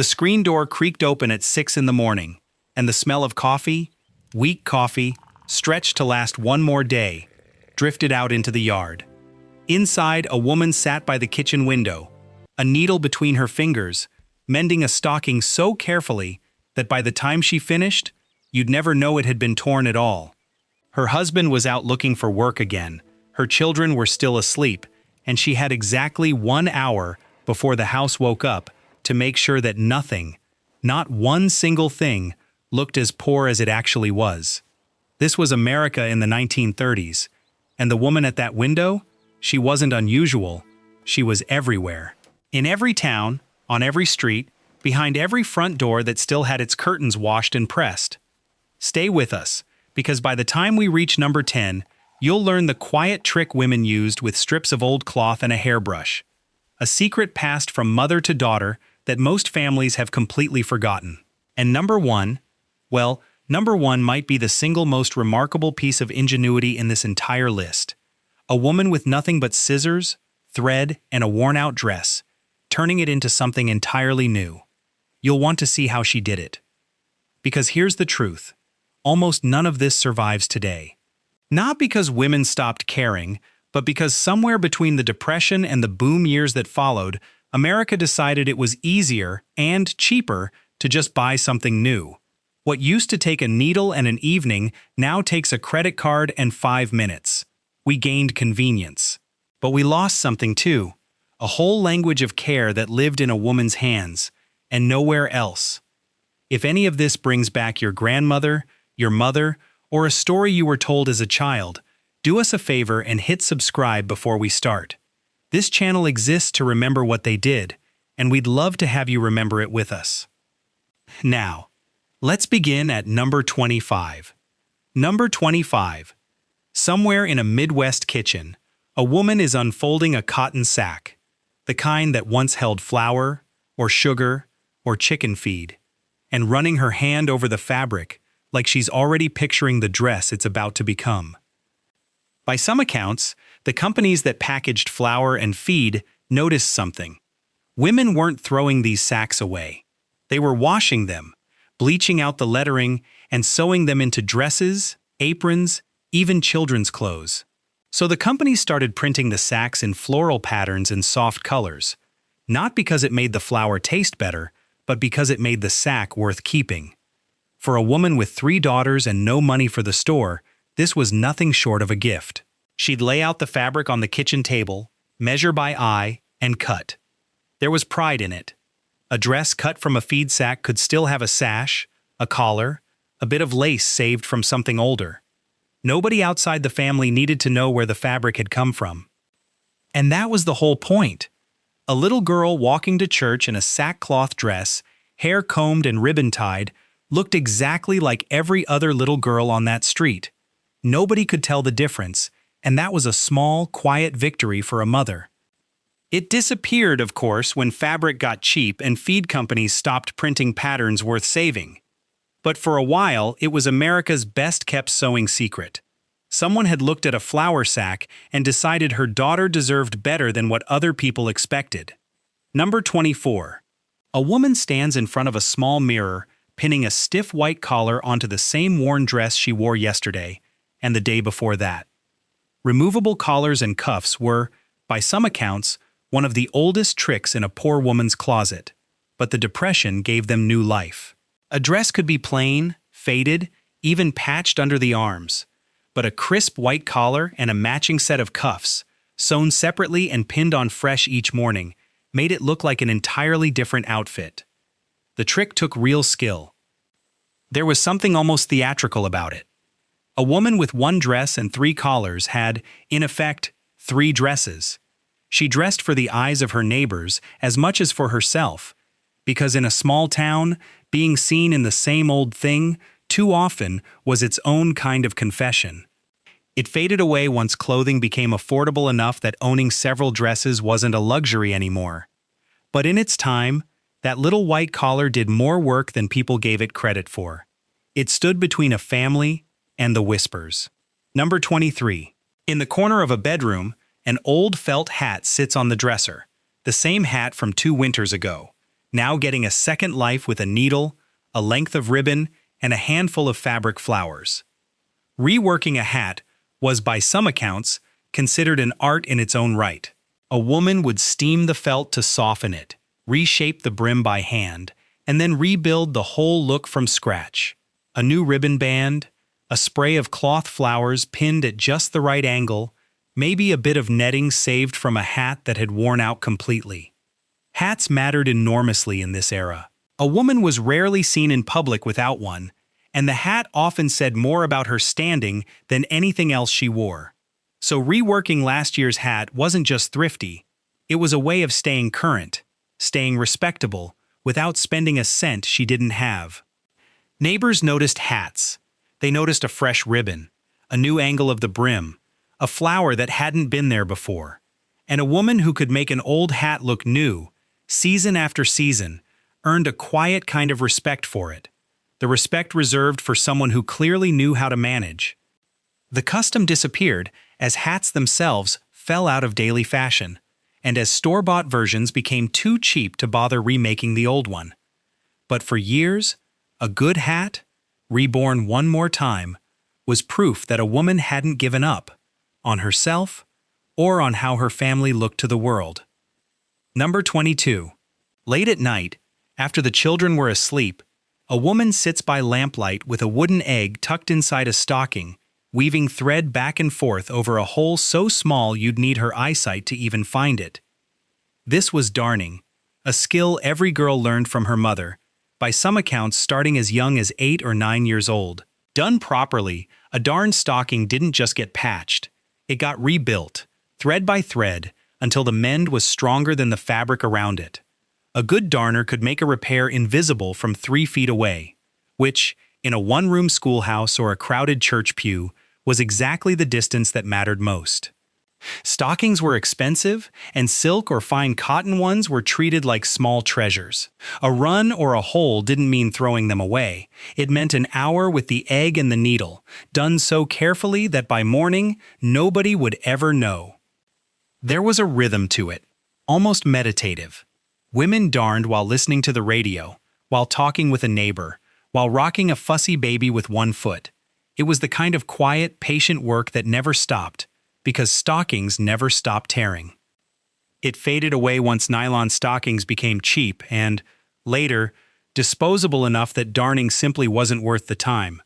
The screen door creaked open at 6 in the morning, and the smell of coffee, weak coffee, stretched to last one more day, drifted out into the yard. Inside, a woman sat by the kitchen window, a needle between her fingers, mending a stocking so carefully that by the time she finished, you'd never know it had been torn at all. Her husband was out looking for work again, her children were still asleep, and she had exactly 1 hour before the house woke up to make sure that nothing, not one single thing, looked as poor as it actually was. This was America in the 1930s, and the woman at that window, she wasn't unusual, she was everywhere. In every town, on every street, behind every front door that still had its curtains washed and pressed. Stay with us, because by the time we reach number 10, you'll learn the quiet trick women used with strips of old cloth and a hairbrush. A secret passed from mother to daughter that most families have completely forgotten. And number 1, well, number 1 might be the single most remarkable piece of ingenuity in this entire list. A woman with nothing but scissors, thread, and a worn-out dress, turning it into something entirely new. You'll want to see how she did it. Because here's the truth. Almost none of this survives today. Not because women stopped caring, but because somewhere between the Depression and the boom years that followed, America decided it was easier and cheaper to just buy something new. What used to take a needle and an evening now takes a credit card and 5 minutes. We gained convenience. But we lost something too. A whole language of care that lived in a woman's hands, and nowhere else. If any of this brings back your grandmother, your mother, or a story you were told as a child, do us a favor and hit subscribe before we start. This channel exists to remember what they did, and we'd love to have you remember it with us. Now, let's begin at number 25. Number 25. Somewhere in a Midwest kitchen, a woman is unfolding a cotton sack, the kind that once held flour, or sugar, or chicken feed, and running her hand over the fabric like she's already picturing the dress it's about to become. By some accounts, the companies that packaged flour and feed noticed something. Women weren't throwing these sacks away. They were washing them, bleaching out the lettering, and sewing them into dresses, aprons, even children's clothes. So the companies started printing the sacks in floral patterns and soft colors, not because it made the flour taste better, but because it made the sack worth keeping. For a woman with 3 daughters and no money for the store, this was nothing short of a gift. She'd lay out the fabric on the kitchen table, measure by eye, and cut. There was pride in it. A dress cut from a feed sack could still have a sash, a collar, a bit of lace saved from something older. Nobody outside the family needed to know where the fabric had come from. And that was the whole point. A little girl walking to church in a sackcloth dress, hair combed and ribbon tied, looked exactly like every other little girl on that street. Nobody could tell the difference, and that was a small, quiet victory for a mother. It disappeared, of course, when fabric got cheap and feed companies stopped printing patterns worth saving. But for a while, it was America's best-kept sewing secret. Someone had looked at a flour sack and decided her daughter deserved better than what other people expected. Number 24. A woman stands in front of a small mirror, pinning a stiff white collar onto the same worn dress she wore yesterday and the day before that. Removable collars and cuffs were, by some accounts, one of the oldest tricks in a poor woman's closet, but the Depression gave them new life. A dress could be plain, faded, even patched under the arms, but a crisp white collar and a matching set of cuffs, sewn separately and pinned on fresh each morning, made it look like an entirely different outfit. The trick took real skill. There was something almost theatrical about it. A woman with 1 dress and 3 collars had, in effect, 3 dresses. She dressed for the eyes of her neighbors as much as for herself, because in a small town, being seen in the same old thing too often was its own kind of confession. It faded away once clothing became affordable enough that owning several dresses wasn't a luxury anymore. But in its time, that little white collar did more work than people gave it credit for. It stood between a family and the whispers. Number 23. In the corner of a bedroom, an old felt hat sits on the dresser, the same hat from 2 winters ago, now getting a second life with a needle, a length of ribbon, and a handful of fabric flowers. Reworking a hat was, by some accounts, considered an art in its own right. A woman would steam the felt to soften it, reshape the brim by hand, and then rebuild the whole look from scratch. A new ribbon band, a spray of cloth flowers pinned at just the right angle, maybe a bit of netting saved from a hat that had worn out completely. Hats mattered enormously in this era. A woman was rarely seen in public without one, and the hat often said more about her standing than anything else she wore. So reworking last year's hat wasn't just thrifty, it was a way of staying current, staying respectable, without spending a cent she didn't have. Neighbors noticed hats. They noticed a fresh ribbon, a new angle of the brim, a flower that hadn't been there before, and a woman who could make an old hat look new, season after season, earned a quiet kind of respect for it, the respect reserved for someone who clearly knew how to manage. The custom disappeared as hats themselves fell out of daily fashion, and as store-bought versions became too cheap to bother remaking the old one. But for years, a good hat, reborn one more time, was proof that a woman hadn't given up on herself or on how her family looked to the world. Number 22. Late at night, after the children were asleep, a woman sits by lamplight with a wooden egg tucked inside a stocking, weaving thread back and forth over a hole so small you'd need her eyesight to even find it. This was darning, a skill every girl learned from her mother, by some accounts starting as young as 8 or 9 years old. Done properly, a darn stocking didn't just get patched, it got rebuilt, thread by thread, until the mend was stronger than the fabric around it. A good darner could make a repair invisible from 3 feet away, which, in a one-room schoolhouse or a crowded church pew, was exactly the distance that mattered most. Stockings were expensive, and silk or fine cotton ones were treated like small treasures. A run or a hole didn't mean throwing them away. It meant an hour with the egg and the needle, done so carefully that by morning, nobody would ever know. There was a rhythm to it, almost meditative. Women darned while listening to the radio, while talking with a neighbor, while rocking a fussy baby with one foot. It was the kind of quiet, patient work that never stopped, because stockings never stopped tearing. It faded away once nylon stockings became cheap and, later, disposable enough that darning simply wasn't worth the time.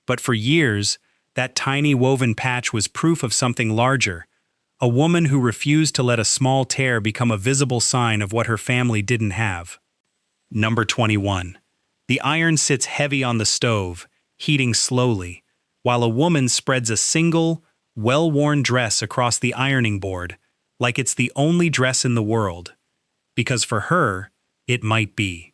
But for years, that tiny woven patch was proof of something larger, a woman who refused to let a small tear become a visible sign of what her family didn't have. Number 21. The iron sits heavy on the stove, heating slowly, while a woman spreads a single, well-worn dress across the ironing board, like it's the only dress in the world, because for her, it might be.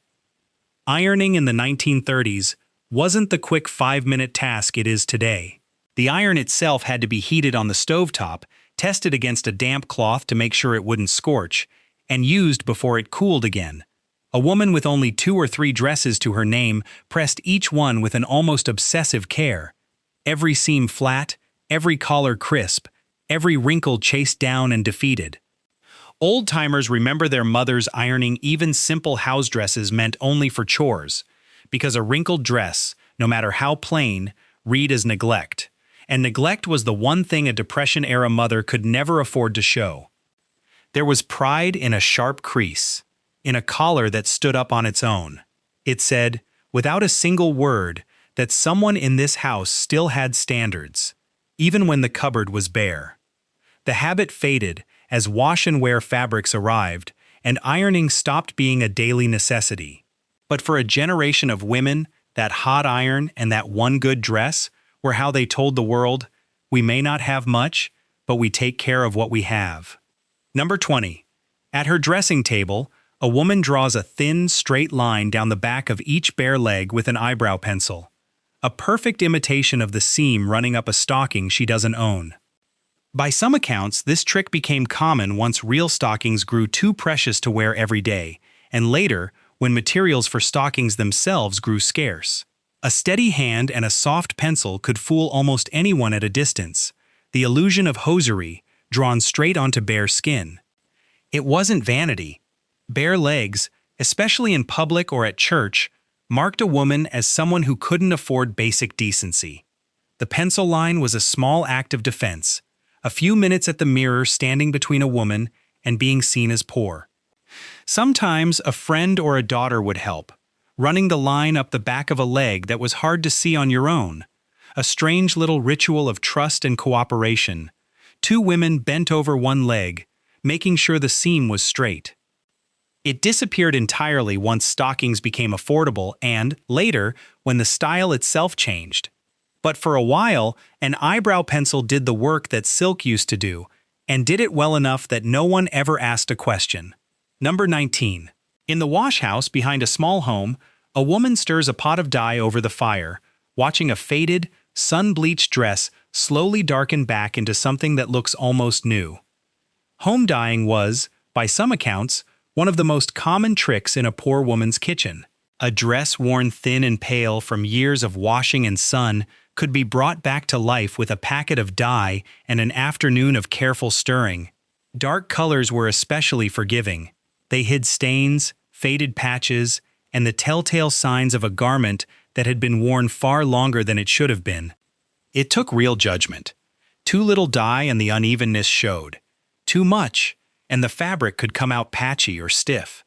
Ironing in the 1930s wasn't the quick 5-minute task it is today. The iron itself had to be heated on the stovetop, tested against a damp cloth to make sure it wouldn't scorch, and used before it cooled again. A woman with only 2 or 3 dresses to her name pressed each one with an almost obsessive care. Every seam flat, every collar crisp, every wrinkle chased down and defeated. Old-timers remember their mothers ironing even simple house dresses meant only for chores, because a wrinkled dress, no matter how plain, read as neglect. And neglect was the one thing a Depression-era mother could never afford to show. There was pride in a sharp crease, in a collar that stood up on its own. It said, without a single word, that someone in this house still had standards, even when the cupboard was bare. The habit faded as wash-and-wear fabrics arrived, and ironing stopped being a daily necessity. But for a generation of women, that hot iron and that one good dress were how they told the world, we may not have much, but we take care of what we have. Number 20. At her dressing table, a woman draws a thin, straight line down the back of each bare leg with an eyebrow pencil. A perfect imitation of the seam running up a stocking she doesn't own. By some accounts, this trick became common once real stockings grew too precious to wear every day, and later, when materials for stockings themselves grew scarce. A steady hand and a soft pencil could fool almost anyone at a distance, the illusion of hosiery, drawn straight onto bare skin. It wasn't vanity. Bare legs, especially in public or at church, marked a woman as someone who couldn't afford basic decency. The pencil line was a small act of defense, a few minutes at the mirror standing between a woman and being seen as poor. Sometimes a friend or a daughter would help, running the line up the back of a leg that was hard to see on your own. A strange little ritual of trust and cooperation. Two women bent over one leg, making sure the seam was straight. It disappeared entirely once stockings became affordable and, later, when the style itself changed. But for a while, an eyebrow pencil did the work that silk used to do, and did it well enough that no one ever asked a question. Number 19. In the wash house behind a small home, a woman stirs a pot of dye over the fire, watching a faded, sun-bleached dress slowly darken back into something that looks almost new. Home dyeing was, by some accounts, one of the most common tricks in a poor woman's kitchen. A dress worn thin and pale from years of washing and sun could be brought back to life with a packet of dye and an afternoon of careful stirring. Dark colors were especially forgiving. They hid stains, faded patches, and the telltale signs of a garment that had been worn far longer than it should have been. It took real judgment. Too little dye and the unevenness showed. Too much, and the fabric could come out patchy or stiff.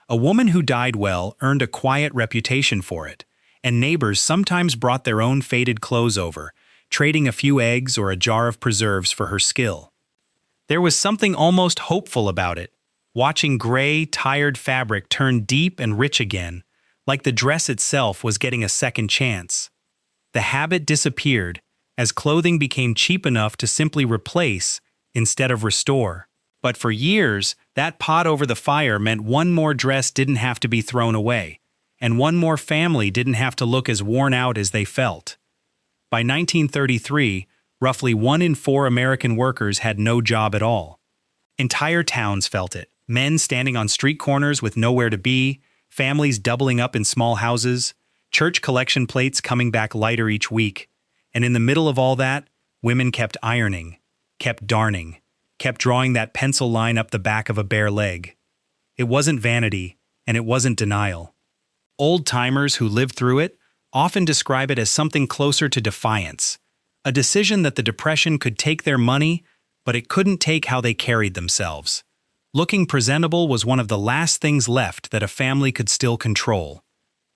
A woman who dyed well earned a quiet reputation for it, and neighbors sometimes brought their own faded clothes over, trading a few eggs or a jar of preserves for her skill. There was something almost hopeful about it, watching gray, tired fabric turn deep and rich again, like the dress itself was getting a second chance. The habit disappeared as clothing became cheap enough to simply replace instead of restore. But for years, that pot over the fire meant one more dress didn't have to be thrown away, and one more family didn't have to look as worn out as they felt. By 1933, roughly 1 in 4 American workers had no job at all. Entire towns felt it. Men standing on street corners with nowhere to be, families doubling up in small houses, church collection plates coming back lighter each week. And in the middle of all that, women kept ironing, kept darning, kept drawing that pencil line up the back of a bare leg. It wasn't vanity, and it wasn't denial. Old-timers who lived through it often describe it as something closer to defiance, a decision that the Depression could take their money, but it couldn't take how they carried themselves. Looking presentable was one of the last things left that a family could still control.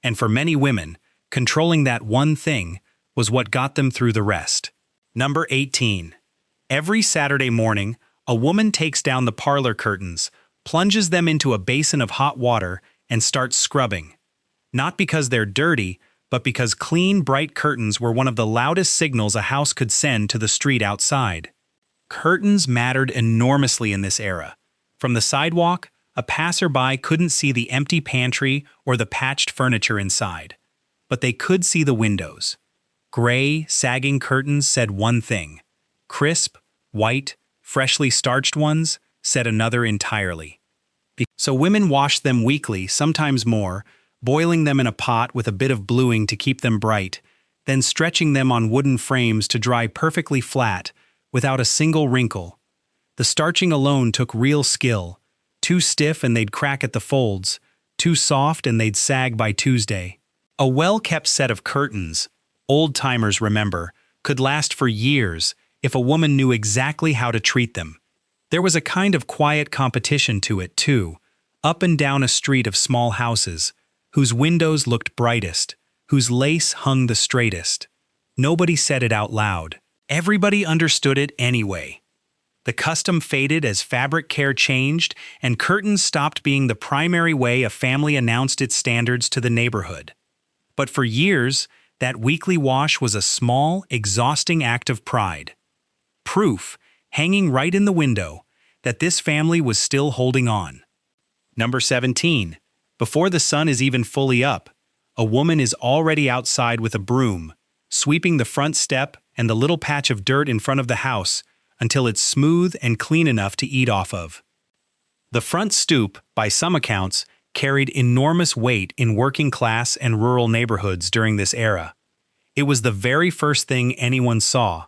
And for many women, controlling that one thing was what got them through the rest. Number 18. Every Saturday morning, a woman takes down the parlor curtains, plunges them into a basin of hot water, and starts scrubbing. Not because they're dirty, but because clean, bright curtains were one of the loudest signals a house could send to the street outside. Curtains mattered enormously in this era. From the sidewalk, a passerby couldn't see the empty pantry or the patched furniture inside. But they could see the windows. Gray, sagging curtains said one thing. Crisp, white, freshly starched ones said another entirely. So women washed them weekly, sometimes more, boiling them in a pot with a bit of bluing to keep them bright, then stretching them on wooden frames to dry perfectly flat, without a single wrinkle. The starching alone took real skill. Too stiff and they'd crack at the folds, too soft and they'd sag by Tuesday. A well-kept set of curtains, old-timers remember, could last for years if a woman knew exactly how to treat them. There was a kind of quiet competition to it, too, up and down a street of small houses, whose windows looked brightest, whose lace hung the straightest. Nobody said it out loud. Everybody understood it anyway. The custom faded as fabric care changed, and curtains stopped being the primary way a family announced its standards to the neighborhood. But for years, that weekly wash was a small, exhausting act of pride. Proof, hanging right in the window, that this family was still holding on. Number 17. Before the sun is even fully up, a woman is already outside with a broom, sweeping the front step and the little patch of dirt in front of the house until it's smooth and clean enough to eat off of. The front stoop, by some accounts, carried enormous weight in working class and rural neighborhoods during this era. It was the very first thing anyone saw.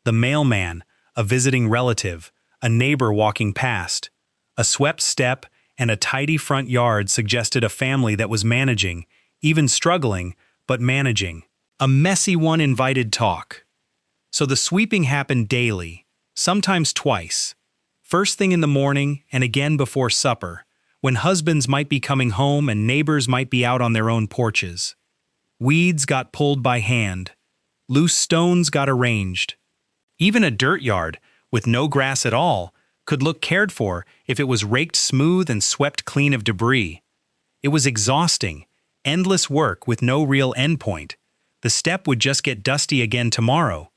The mailman, a visiting relative, a neighbor walking past. A swept step, and a tidy front yard suggested a family that was managing, even struggling, but managing. A messy one invited talk. So the sweeping happened daily, sometimes twice. First thing in the morning and again before supper, when husbands might be coming home and neighbors might be out on their own porches. Weeds got pulled by hand. Loose stones got arranged. Even a dirt yard, with no grass at all, could look cared for if it was raked smooth and swept clean of debris. It was exhausting, endless work with no real endpoint. The step would just get dusty again tomorrow.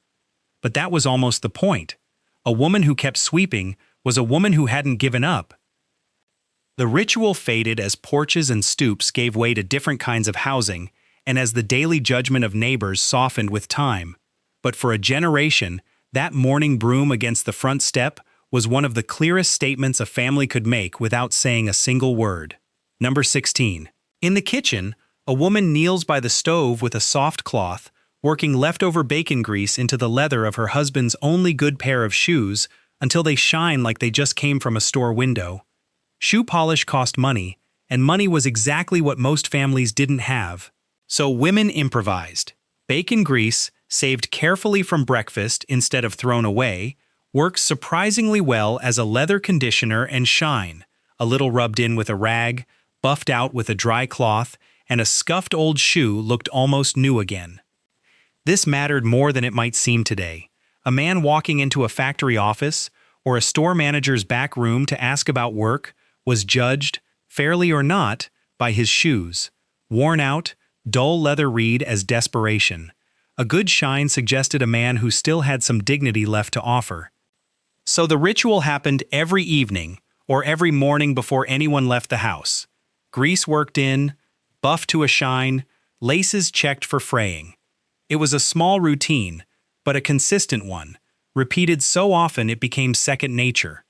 But that was almost the point. A woman who kept sweeping was a woman who hadn't given up. The ritual faded as porches and stoops gave way to different kinds of housing, and as the daily judgment of neighbors softened with time. But for a generation, that morning broom against the front step was one of the clearest statements a family could make without saying a single word. Number 16. In the kitchen, a woman kneels by the stove with a soft cloth, working leftover bacon grease into the leather of her husband's only good pair of shoes until they shine like they just came from a store window. Shoe polish cost money, and money was exactly what most families didn't have. So women improvised. Bacon grease, saved carefully from breakfast instead of thrown away, works surprisingly well as a leather conditioner and shine, a little rubbed in with a rag, buffed out with a dry cloth, and a scuffed old shoe looked almost new again. This mattered more than it might seem today. A man walking into a factory office or a store manager's back room to ask about work was judged, fairly or not, by his shoes. Worn out, dull leather read as desperation. A good shine suggested a man who still had some dignity left to offer. So the ritual happened every evening or every morning before anyone left the house. Grease worked in, buff to a shine, laces checked for fraying. It was a small routine, but a consistent one, repeated so often it became second nature.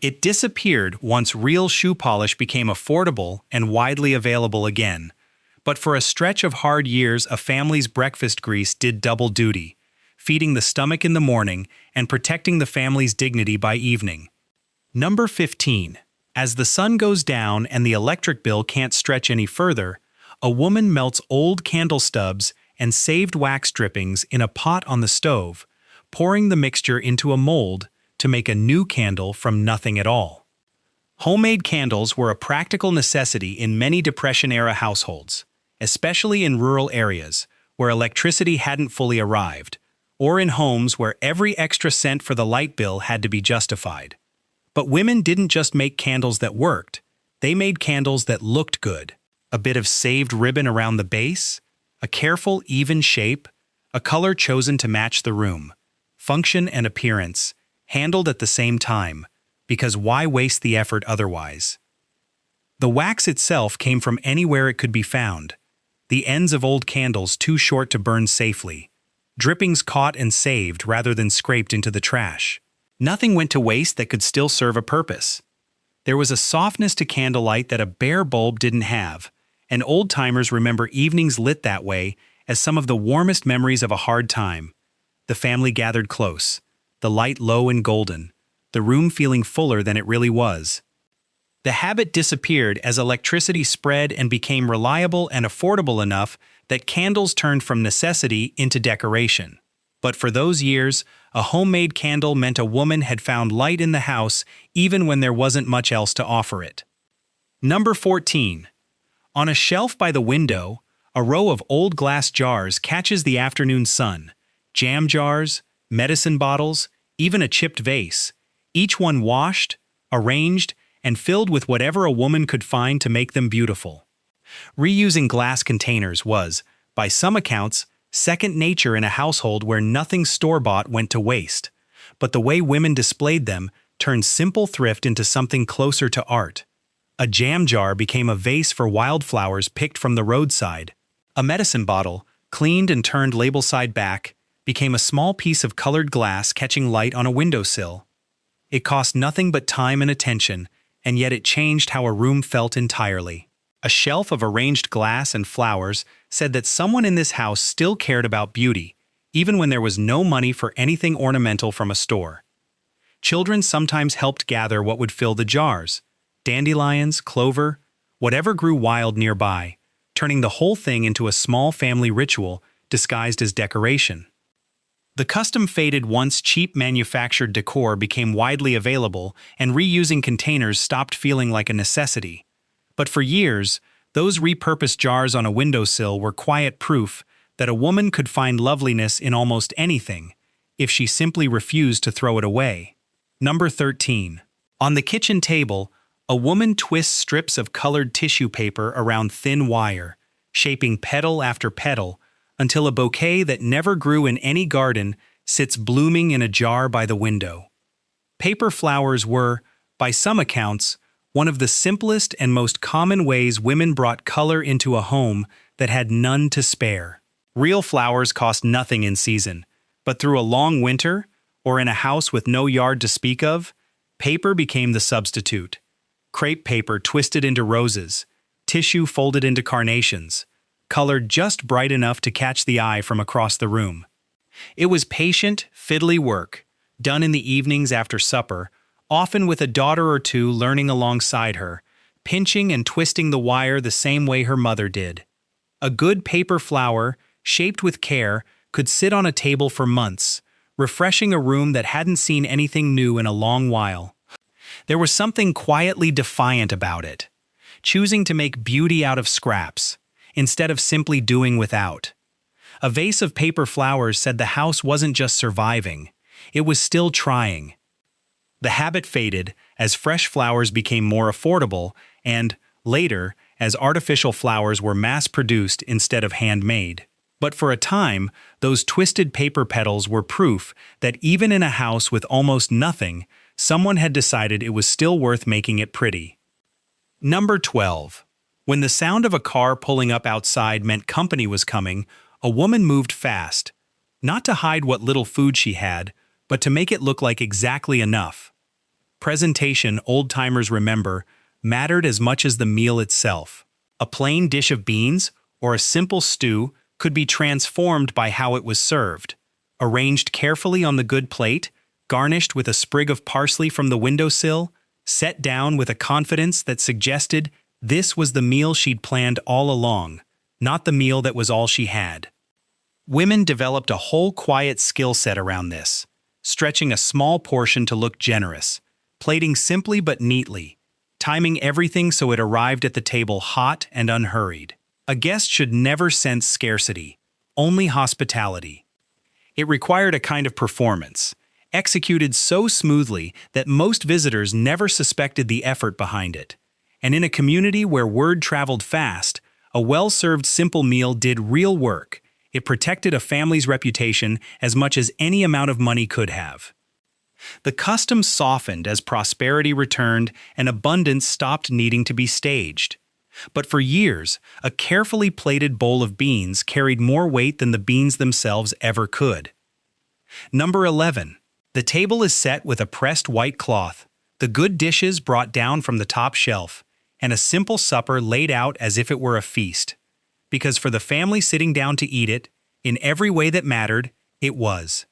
It disappeared once real shoe polish became affordable and widely available again. But for a stretch of hard years, a family's breakfast grease did double duty, feeding the stomach in the morning and protecting the family's dignity by evening. Number 15. As the sun goes down and the electric bill can't stretch any further, a woman melts old candle stubs and saved wax drippings in a pot on the stove, pouring the mixture into a mold to make a new candle from nothing at all. Homemade candles were a practical necessity in many Depression-era households, especially in rural areas where electricity hadn't fully arrived, or in homes where every extra cent for the light bill had to be justified. But women didn't just make candles that worked, they made candles that looked good. A bit of saved ribbon around the base, a careful, even shape, a color chosen to match the room. Function and appearance, handled at the same time, because why waste the effort otherwise? The wax itself came from anywhere it could be found, the ends of old candles too short to burn safely, drippings caught and saved rather than scraped into the trash. Nothing went to waste that could still serve a purpose. There was a softness to candlelight that a bare bulb didn't have, and old-timers remember evenings lit that way as some of the warmest memories of a hard time. The family gathered close, the light low and golden, the room feeling fuller than it really was. The habit disappeared as electricity spread and became reliable and affordable enough that candles turned from necessity into decoration. But for those years, a homemade candle meant a woman had found light in the house even when there wasn't much else to offer it. Number 14. On a shelf by the window, a row of old glass jars catches the afternoon sun. Jam jars, medicine bottles, even a chipped vase, each one washed, arranged, and filled with whatever a woman could find to make them beautiful. Reusing glass containers was, by some accounts, second nature in a household where nothing store-bought went to waste. But the way women displayed them turned simple thrift into something closer to art. A jam jar became a vase for wildflowers picked from the roadside. A medicine bottle, cleaned and turned label side back, became a small piece of colored glass catching light on a windowsill. It cost nothing but time and attention, and yet it changed how a room felt entirely. A shelf of arranged glass and flowers said that someone in this house still cared about beauty, even when there was no money for anything ornamental from a store. Children sometimes helped gather what would fill the jars. dandelions, clover, whatever grew wild nearby, turning the whole thing into a small family ritual disguised as decoration. The custom-faded once cheap manufactured decor became widely available, and reusing containers stopped feeling like a necessity. But for years, those repurposed jars on a windowsill were quiet proof that a woman could find loveliness in almost anything, if she simply refused to throw it away. Number 13. On the kitchen table, a woman twists strips of colored tissue paper around thin wire, shaping petal after petal, until a bouquet that never grew in any garden sits blooming in a jar by the window. Paper flowers were, by some accounts, one of the simplest and most common ways women brought color into a home that had none to spare. Real flowers cost nothing in season, but through a long winter, or in a house with no yard to speak of, paper became the substitute. Crepe paper twisted into roses, tissue folded into carnations, colored just bright enough to catch the eye from across the room. It was patient, fiddly work, done in the evenings after supper, often with a daughter or two learning alongside her, pinching and twisting the wire the same way her mother did. A good paper flower, shaped with care, could sit on a table for months, refreshing a room that hadn't seen anything new in a long while. There was something quietly defiant about it, choosing to make beauty out of scraps, instead of simply doing without. A vase of paper flowers said the house wasn't just surviving, it was still trying. The habit faded as fresh flowers became more affordable and, later, as artificial flowers were mass-produced instead of handmade. But for a time, those twisted paper petals were proof that even in a house with almost nothing, someone had decided it was still worth making it pretty. Number 12. When the sound of a car pulling up outside meant company was coming, a woman moved fast, not to hide what little food she had, but to make it look like exactly enough. Presentation, old-timers remember, mattered as much as the meal itself. A plain dish of beans or a simple stew could be transformed by how it was served. Arranged carefully on the good plate, garnished with a sprig of parsley from the windowsill, set down with a confidence that suggested this was the meal she'd planned all along, not the meal that was all she had. Women developed a whole quiet skill set around this, stretching a small portion to look generous, plating simply but neatly, timing everything so it arrived at the table hot and unhurried. A guest should never sense scarcity, only hospitality. It required a kind of performance, executed so smoothly that most visitors never suspected the effort behind it. And in a community where word traveled fast, a well-served simple meal did real work. It protected a family's reputation as much as any amount of money could have. The custom softened as prosperity returned and abundance stopped needing to be staged. But for years, a carefully plated bowl of beans carried more weight than the beans themselves ever could. Number 11. The table is set with a pressed white cloth, the good dishes brought down from the top shelf, and a simple supper laid out as if it were a feast. Because for the family sitting down to eat it, in every way that mattered, it was.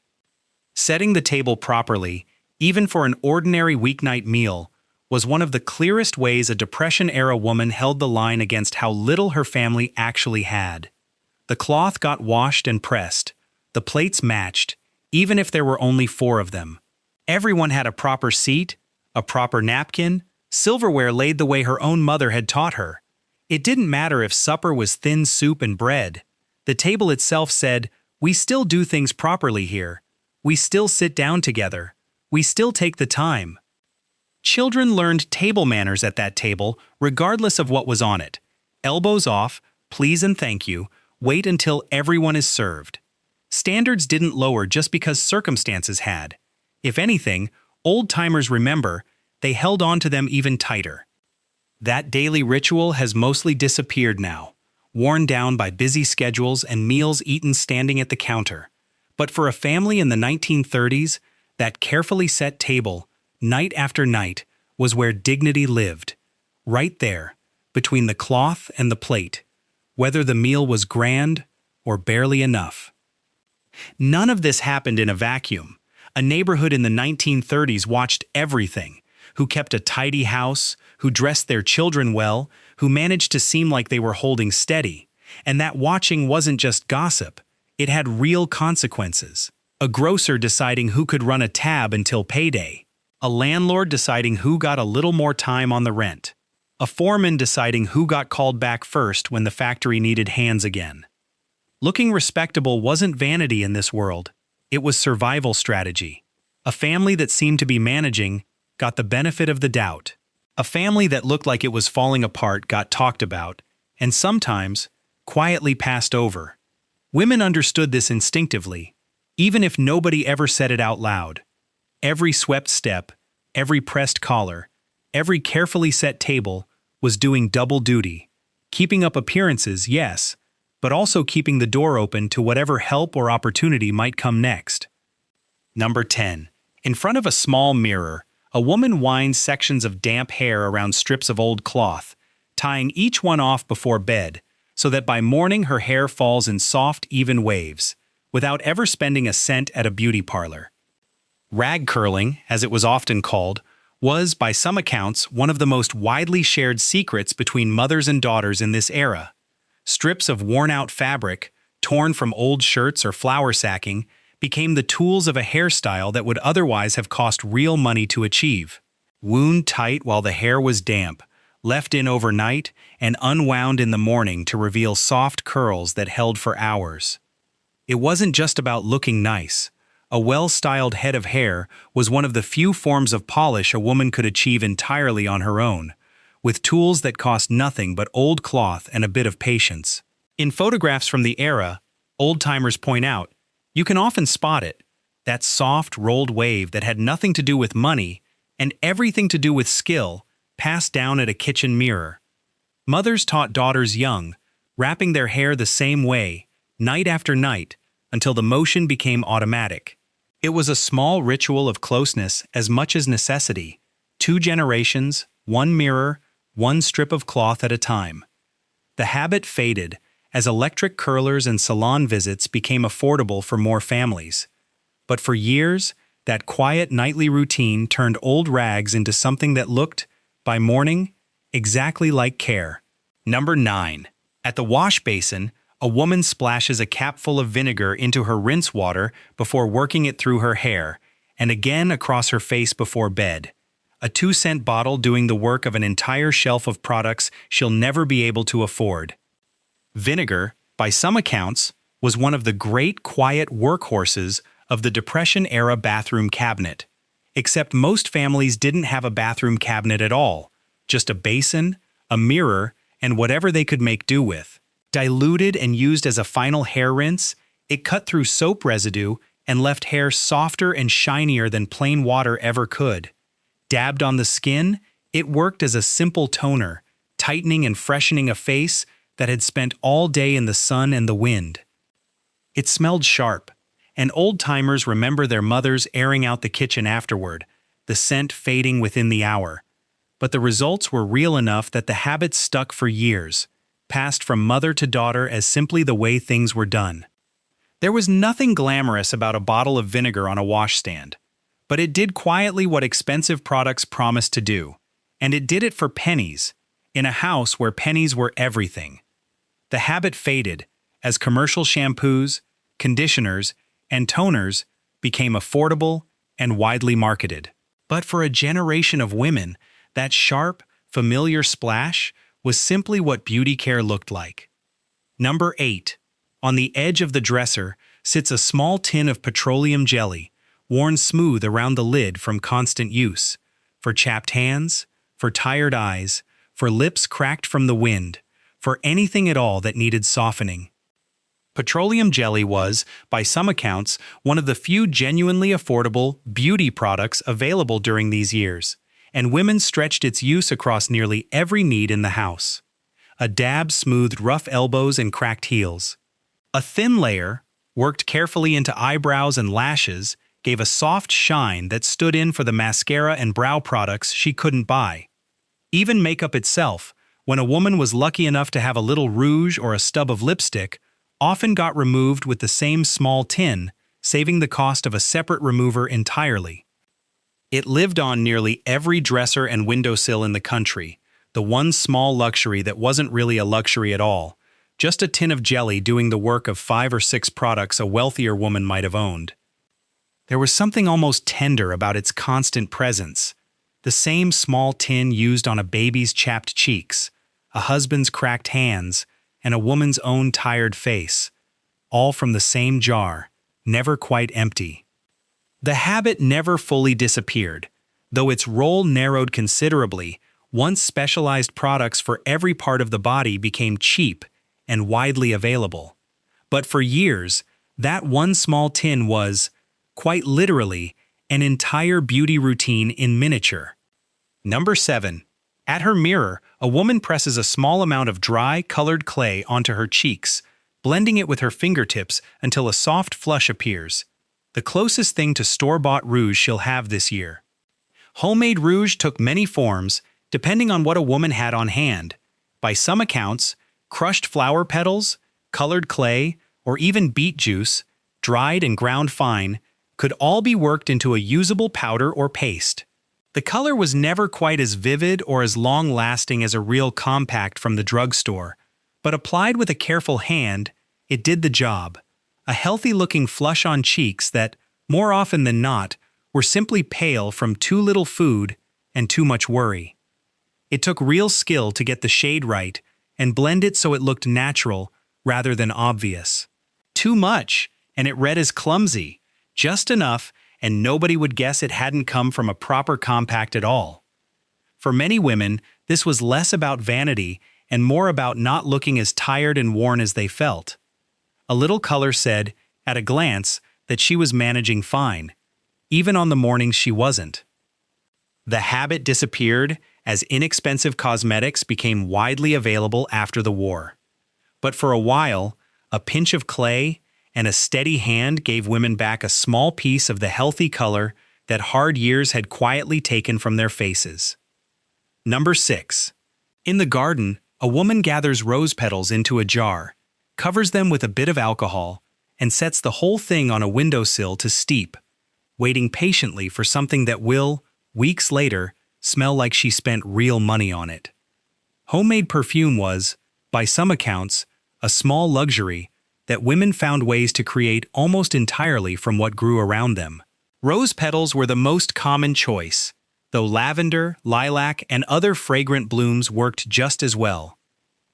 Setting the table properly, even for an ordinary weeknight meal, was one of the clearest ways a Depression-era woman held the line against how little her family actually had. The cloth got washed and pressed, the plates matched, even if there were only 4 of them. Everyone had a proper seat, a proper napkin, silverware laid the way her own mother had taught her. It didn't matter if supper was thin soup and bread. The table itself said, "We still do things properly here. We still sit down together. We still take the time." Children learned table manners at that table, regardless of what was on it. Elbows off, please and thank you, wait until everyone is served. Standards didn't lower just because circumstances had. If anything, old-timers remember, they held on to them even tighter. That daily ritual has mostly disappeared now, worn down by busy schedules and meals eaten standing at the counter. But for a family in the 1930s, that carefully set table, night after night, was where dignity lived. Right there, between the cloth and the plate, whether the meal was grand or barely enough. None of this happened in a vacuum. A neighborhood in the 1930s watched everything, who kept a tidy house, who dressed their children well, who managed to seem like they were holding steady. And that watching wasn't just gossip, it had real consequences. A grocer deciding who could run a tab until payday. A landlord deciding who got a little more time on the rent. A foreman deciding who got called back first when the factory needed hands again. Looking respectable wasn't vanity in this world, it was survival strategy. A family that seemed to be managing got the benefit of the doubt. A family that looked like it was falling apart got talked about, and sometimes quietly passed over. Women understood this instinctively, even if nobody ever said it out loud. Every swept step, every pressed collar, every carefully set table was doing double duty, keeping up appearances, yes, but also keeping the door open to whatever help or opportunity might come next. Number 10. In front of a small mirror, a woman winds sections of damp hair around strips of old cloth, tying each one off before bed, so that by morning her hair falls in soft, even waves, without ever spending a cent at a beauty parlor. Rag curling, as it was often called, was, by some accounts, one of the most widely shared secrets between mothers and daughters in this era. Strips of worn-out fabric, torn from old shirts or flour sacking, became the tools of a hairstyle that would otherwise have cost real money to achieve. Wound tight while the hair was damp, left in overnight, and unwound in the morning to reveal soft curls that held for hours. It wasn't just about looking nice. A well-styled head of hair was one of the few forms of polish a woman could achieve entirely on her own, with tools that cost nothing but old cloth and a bit of patience. In photographs from the era, old-timers point out, you can often spot it, that soft, rolled wave that had nothing to do with money and everything to do with skill, passed down at a kitchen mirror. Mothers taught daughters young, wrapping their hair the same way, night after night, until the motion became automatic. It was a small ritual of closeness as much as necessity. 2 generations, 1 mirror, 1 strip of cloth at a time. The habit faded as electric curlers and salon visits became affordable for more families. But for years, that quiet nightly routine turned old rags into something that looked, by morning, exactly like care. Number 9. At the wash basin, a woman splashes a capful of vinegar into her rinse water before working it through her hair, and again across her face before bed. A 2-cent bottle doing the work of an entire shelf of products she'll never be able to afford. Vinegar, by some accounts, was one of the great quiet workhorses of the Depression-era bathroom cabinet. Except most families didn't have a bathroom cabinet at all, just a basin, a mirror, and whatever they could make do with. Diluted and used as a final hair rinse, it cut through soap residue and left hair softer and shinier than plain water ever could. Dabbed on the skin, it worked as a simple toner, tightening and freshening a face that had spent all day in the sun and the wind. It smelled sharp, and old-timers remember their mothers airing out the kitchen afterward, the scent fading within the hour. But the results were real enough that the habit stuck for years, passed from mother to daughter as simply the way things were done. There was nothing glamorous about a bottle of vinegar on a washstand, but it did quietly what expensive products promised to do, and it did it for pennies, in a house where pennies were everything. The habit faded as commercial shampoos, conditioners, and toners became affordable and widely marketed. But for a generation of women, that sharp, familiar splash was simply what beauty care looked like. Number 8. On the edge of the dresser sits a small tin of petroleum jelly, worn smooth around the lid from constant use, for chapped hands, for tired eyes, for lips cracked from the wind, for anything at all that needed softening. Petroleum jelly was, by some accounts, one of the few genuinely affordable beauty products available during these years, and women stretched its use across nearly every need in the house. A dab smoothed rough elbows and cracked heels. A thin layer, worked carefully into eyebrows and lashes, gave a soft shine that stood in for the mascara and brow products she couldn't buy. Even makeup itself, when a woman was lucky enough to have a little rouge or a stub of lipstick, often got removed with the same small tin, saving the cost of a separate remover entirely. It lived on nearly every dresser and windowsill in the country, the one small luxury that wasn't really a luxury at all, just a tin of jelly doing the work of 5 or 6 products a wealthier woman might have owned. There was something almost tender about its constant presence. The same small tin used on a baby's chapped cheeks, a husband's cracked hands, and a woman's own tired face, all from the same jar, never quite empty. The habit never fully disappeared, though its role narrowed considerably once specialized products for every part of the body became cheap and widely available. But for years, that one small tin was, quite literally, an entire beauty routine in miniature. Number 7. At her mirror, a woman presses a small amount of dry, colored clay onto her cheeks, blending it with her fingertips until a soft flush appears. The closest thing to store-bought rouge she'll have this year. Homemade rouge took many forms, depending on what a woman had on hand. By some accounts, crushed flower petals, colored clay, or even beet juice, dried and ground fine, could all be worked into a usable powder or paste. The color was never quite as vivid or as long-lasting as a real compact from the drugstore, but applied with a careful hand, it did the job. A healthy-looking flush on cheeks that, more often than not, were simply pale from too little food and too much worry. It took real skill to get the shade right and blend it so it looked natural rather than obvious. Too much, and it read as clumsy. Just enough, and nobody would guess it hadn't come from a proper compact at all. For many women, this was less about vanity and more about not looking as tired and worn as they felt. A little color said, at a glance, that she was managing fine, even on the mornings she wasn't. The habit disappeared as inexpensive cosmetics became widely available after the war. But for a while, a pinch of clay and a steady hand gave women back a small piece of the healthy color that hard years had quietly taken from their faces. Number 6. In the garden, a woman gathers rose petals into a jar, covers them with a bit of alcohol, and sets the whole thing on a windowsill to steep, waiting patiently for something that will, weeks later, smell like she spent real money on it. Homemade perfume was, by some accounts, a small luxury that women found ways to create almost entirely from what grew around them. Rose petals were the most common choice, though lavender, lilac, and other fragrant blooms worked just as well.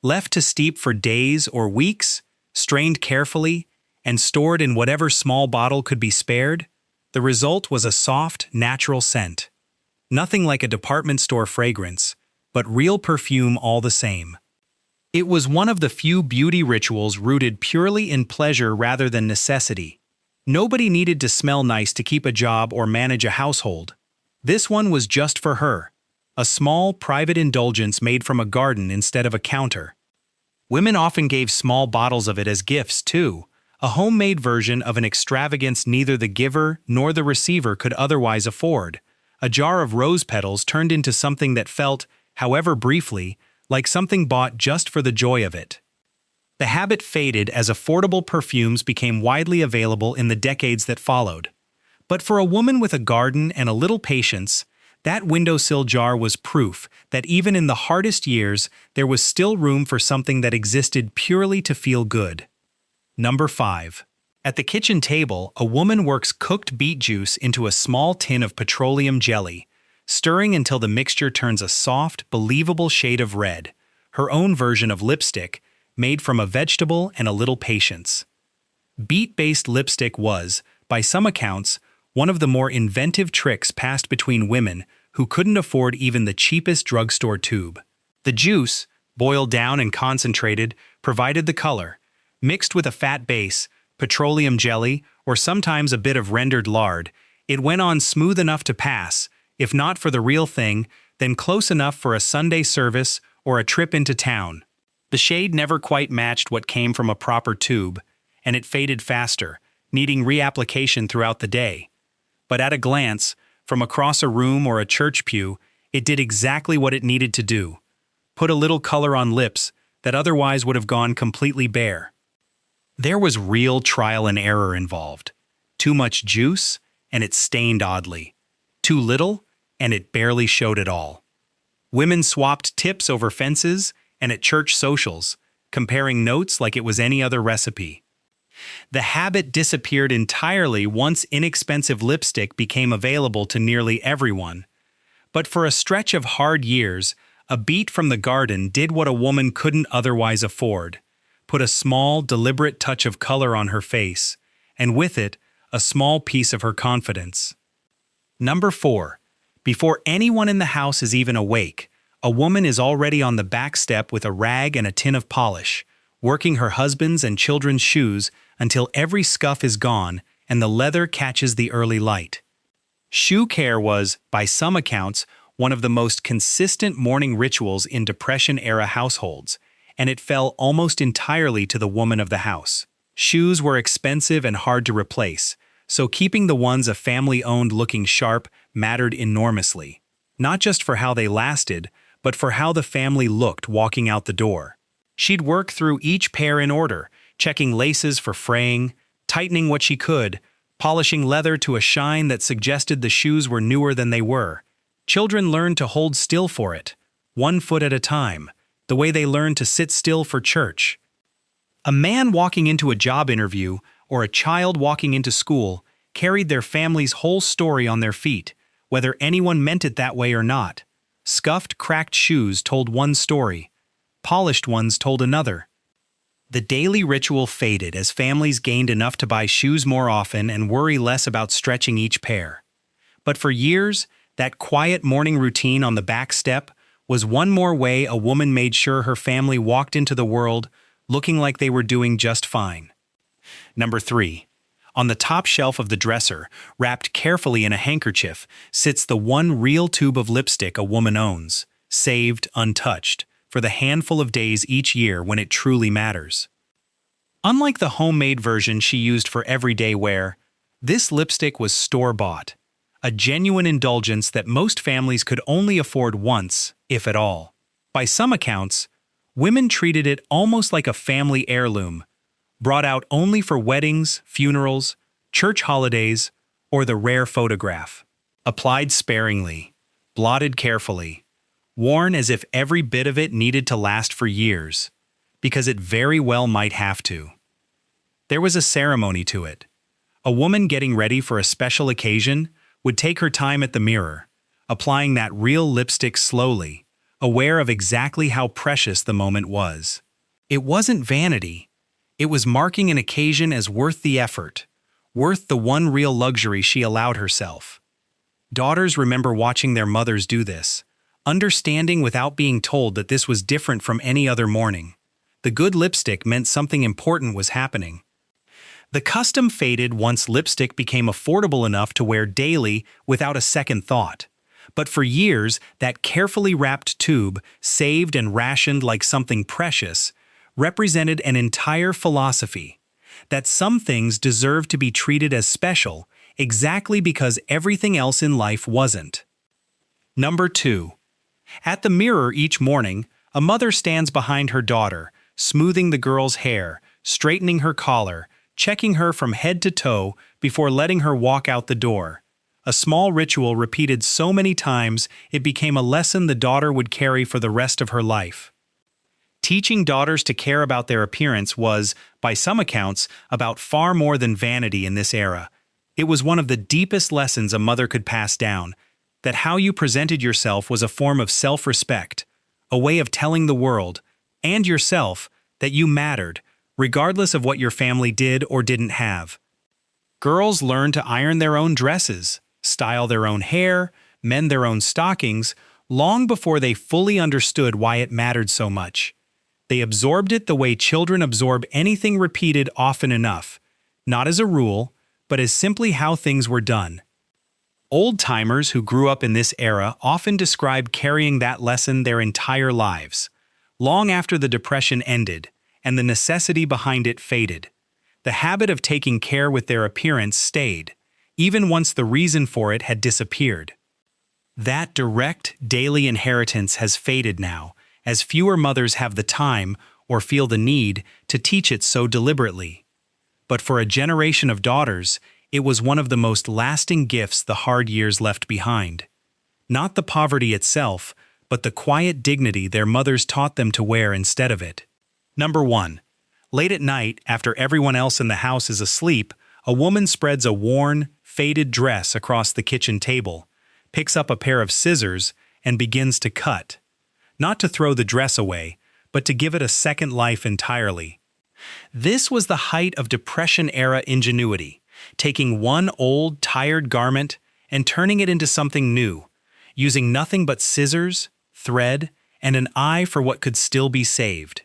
Left to steep for days or weeks, strained carefully, and stored in whatever small bottle could be spared, the result was a soft, natural scent. Nothing like a department store fragrance, but real perfume all the same. It was one of the few beauty rituals rooted purely in pleasure rather than necessity. Nobody needed to smell nice to keep a job or manage a household. This one was just for her. A small, private indulgence made from a garden instead of a counter. Women often gave small bottles of it as gifts, too, a homemade version of an extravagance neither the giver nor the receiver could otherwise afford. A jar of rose petals turned into something that felt, however briefly, like something bought just for the joy of it. The habit faded as affordable perfumes became widely available in the decades that followed. But for a woman with a garden and a little patience, that windowsill jar was proof that even in the hardest years, there was still room for something that existed purely to feel good. Number 5. At the kitchen table, a woman works cooked beet juice into a small tin of petroleum jelly, stirring until the mixture turns a soft, believable shade of red, her own version of lipstick, made from a vegetable and a little patience. Beet-based lipstick was, by some accounts, one of the more inventive tricks passed between women who couldn't afford even the cheapest drugstore tube. The juice, boiled down and concentrated, provided the color. Mixed with a fat base, petroleum jelly, or sometimes a bit of rendered lard, it went on smooth enough to pass, if not for the real thing, then close enough for a Sunday service or a trip into town. The shade never quite matched what came from a proper tube, and it faded faster, needing reapplication throughout the day. But at a glance, from across a room or a church pew, it did exactly what it needed to do. Put a little color on lips that otherwise would have gone completely bare. There was real trial and error involved. Too much juice, and it stained oddly. Too little, and it barely showed at all. Women swapped tips over fences and at church socials, comparing notes like it was any other recipe. The habit disappeared entirely once inexpensive lipstick became available to nearly everyone. But for a stretch of hard years, a beat from the garden did what a woman couldn't otherwise afford: put a small, deliberate touch of color on her face, and with it, a small piece of her confidence. Number 4. Before anyone in the house is even awake, a woman is already on the back step with a rag and a tin of polish, working her husband's and children's shoes until every scuff is gone and the leather catches the early light. Shoe care was, by some accounts, one of the most consistent morning rituals in Depression-era households, and it fell almost entirely to the woman of the house. Shoes were expensive and hard to replace, so keeping the ones a family owned looking sharp mattered enormously, not just for how they lasted, but for how the family looked walking out the door. She'd work through each pair in order, checking laces for fraying, tightening what she could, polishing leather to a shine that suggested the shoes were newer than they were. Children learned to hold still for it, 1 foot at a time, the way they learned to sit still for church. A man walking into a job interview or a child walking into school carried their family's whole story on their feet, whether anyone meant it that way or not. Scuffed, cracked shoes told one story. Polished ones told another. The daily ritual faded as families gained enough to buy shoes more often and worry less about stretching each pair. But for years, that quiet morning routine on the back step was one more way a woman made sure her family walked into the world looking like they were doing just fine. Number 3. On the top shelf of the dresser, wrapped carefully in a handkerchief, sits the one real tube of lipstick a woman owns, saved, untouched, for the handful of days each year when it truly matters. Unlike the homemade version she used for everyday wear, this lipstick was store-bought, a genuine indulgence that most families could only afford once, if at all. By some accounts, women treated it almost like a family heirloom, brought out only for weddings, funerals, church holidays, or the rare photograph. Applied sparingly, blotted carefully, worn as if every bit of it needed to last for years, because it very well might have to. There was a ceremony to it. A woman getting ready for a special occasion would take her time at the mirror, applying that real lipstick slowly, aware of exactly how precious the moment was. It wasn't vanity. It was marking an occasion as worth the effort, worth the one real luxury she allowed herself. Daughters remember watching their mothers do this, understanding without being told that this was different from any other morning. The good lipstick meant something important was happening. The custom faded once lipstick became affordable enough to wear daily without a second thought. But for years, that carefully wrapped tube, saved and rationed like something precious, represented an entire philosophy: that some things deserve to be treated as special exactly because everything else in life wasn't. Number 2. At the mirror each morning, a mother stands behind her daughter, smoothing the girl's hair, straightening her collar, checking her from head to toe before letting her walk out the door. A small ritual repeated so many times it became a lesson the daughter would carry for the rest of her life. Teaching daughters to care about their appearance was, by some accounts, about far more than vanity in this era. It was one of the deepest lessons a mother could pass down, that how you presented yourself was a form of self-respect, a way of telling the world, and yourself, that you mattered, regardless of what your family did or didn't have. Girls learned to iron their own dresses, style their own hair, mend their own stockings, long before they fully understood why it mattered so much. They absorbed it the way children absorb anything repeated often enough, not as a rule, but as simply how things were done. Old-timers who grew up in this era often described carrying that lesson their entire lives, long after the Depression ended and the necessity behind it faded. The habit of taking care with their appearance stayed, even once the reason for it had disappeared. That direct, daily inheritance has faded now, as fewer mothers have the time or feel the need to teach it so deliberately. But for a generation of daughters, It was one of the most lasting gifts the hard years left behind. Not the poverty itself, but the quiet dignity their mothers taught them to wear instead of it. Number 1. Late at night, after everyone else in the house is asleep, a woman spreads a worn, faded dress across the kitchen table, picks up a pair of scissors, and begins to cut. Not to throw the dress away, but to give it a second life entirely. This was the height of Depression-era ingenuity, taking one old, tired garment and turning it into something new, using nothing but scissors, thread, and an eye for what could still be saved.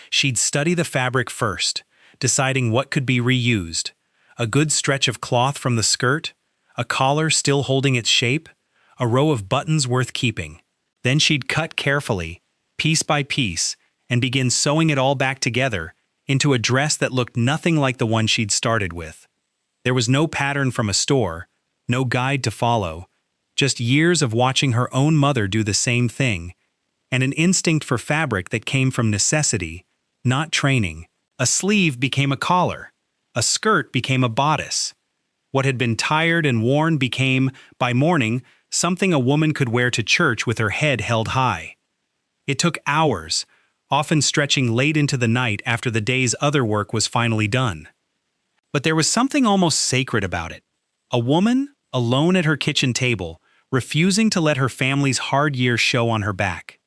She'd study the fabric first, deciding what could be reused: a good stretch of cloth from the skirt, a collar still holding its shape, a row of buttons worth keeping. Then she'd cut carefully, piece by piece, and begin sewing it all back together into a dress that looked nothing like the one she'd started with. There was no pattern from a store, no guide to follow, just years of watching her own mother do the same thing, and an instinct for fabric that came from necessity, not training. A sleeve became a collar. A skirt became a bodice. What had been tired and worn became, by morning, something a woman could wear to church with her head held high. It took hours, often stretching late into the night after the day's other work was finally done. But there was something almost sacred about it. A woman, alone at her kitchen table, refusing to let her family's hard years show on her back.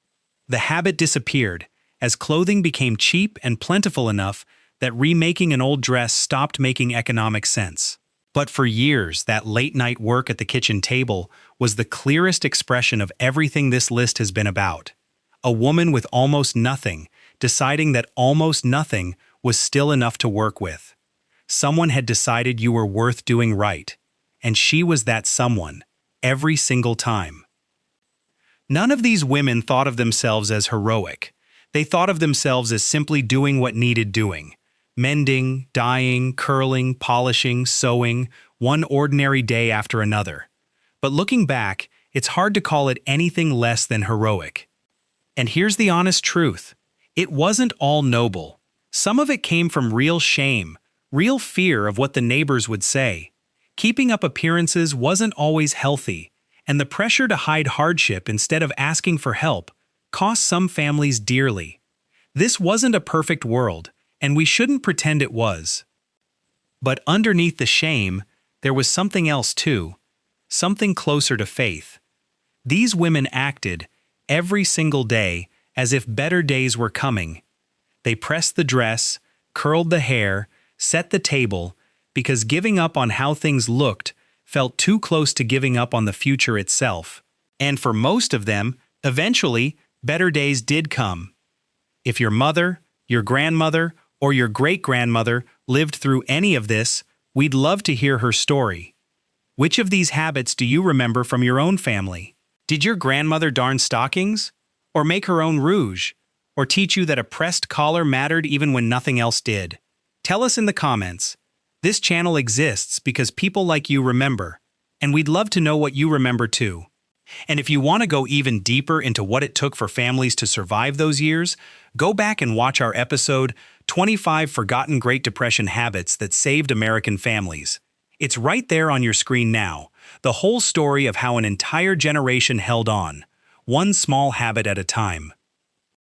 The habit disappeared, as clothing became cheap and plentiful enough that remaking an old dress stopped making economic sense. But for years, that late-night work at the kitchen table was the clearest expression of everything this list has been about. A woman with almost nothing, deciding that almost nothing was still enough to work with. Someone had decided you were worth doing right, and she was that someone, every single time. None of these women thought of themselves as heroic. They thought of themselves as simply doing what needed doing. Mending, dyeing, curling, polishing, sewing, one ordinary day after another. But looking back, it's hard to call it anything less than heroic. And here's the honest truth. It wasn't all noble. Some of it came from real shame, real fear of what the neighbors would say. Keeping up appearances wasn't always healthy, and the pressure to hide hardship instead of asking for help cost some families dearly. This wasn't a perfect world, and we shouldn't pretend it was. But underneath the shame, there was something else too, something closer to faith. These women acted, every single day, as if better days were coming. They pressed the dress, curled the hair, set the table, because giving up on how things looked felt too close to giving up on the future itself. And for most of them, eventually, better days did come. If your mother, your grandmother, or your great-grandmother lived through any of this, we'd love to hear her story. Which of these habits do you remember from your own family? Did your grandmother darn stockings? Or make her own rouge? Or teach you that a pressed collar mattered even when nothing else did? Tell us in the comments. This channel exists because people like you remember, and we'd love to know what you remember too. And if you want to go even deeper into what it took for families to survive those years, go back and watch our episode, 25 Forgotten Great Depression Habits That Saved American Families. It's right there on your screen now, the whole story of how an entire generation held on, one small habit at a time.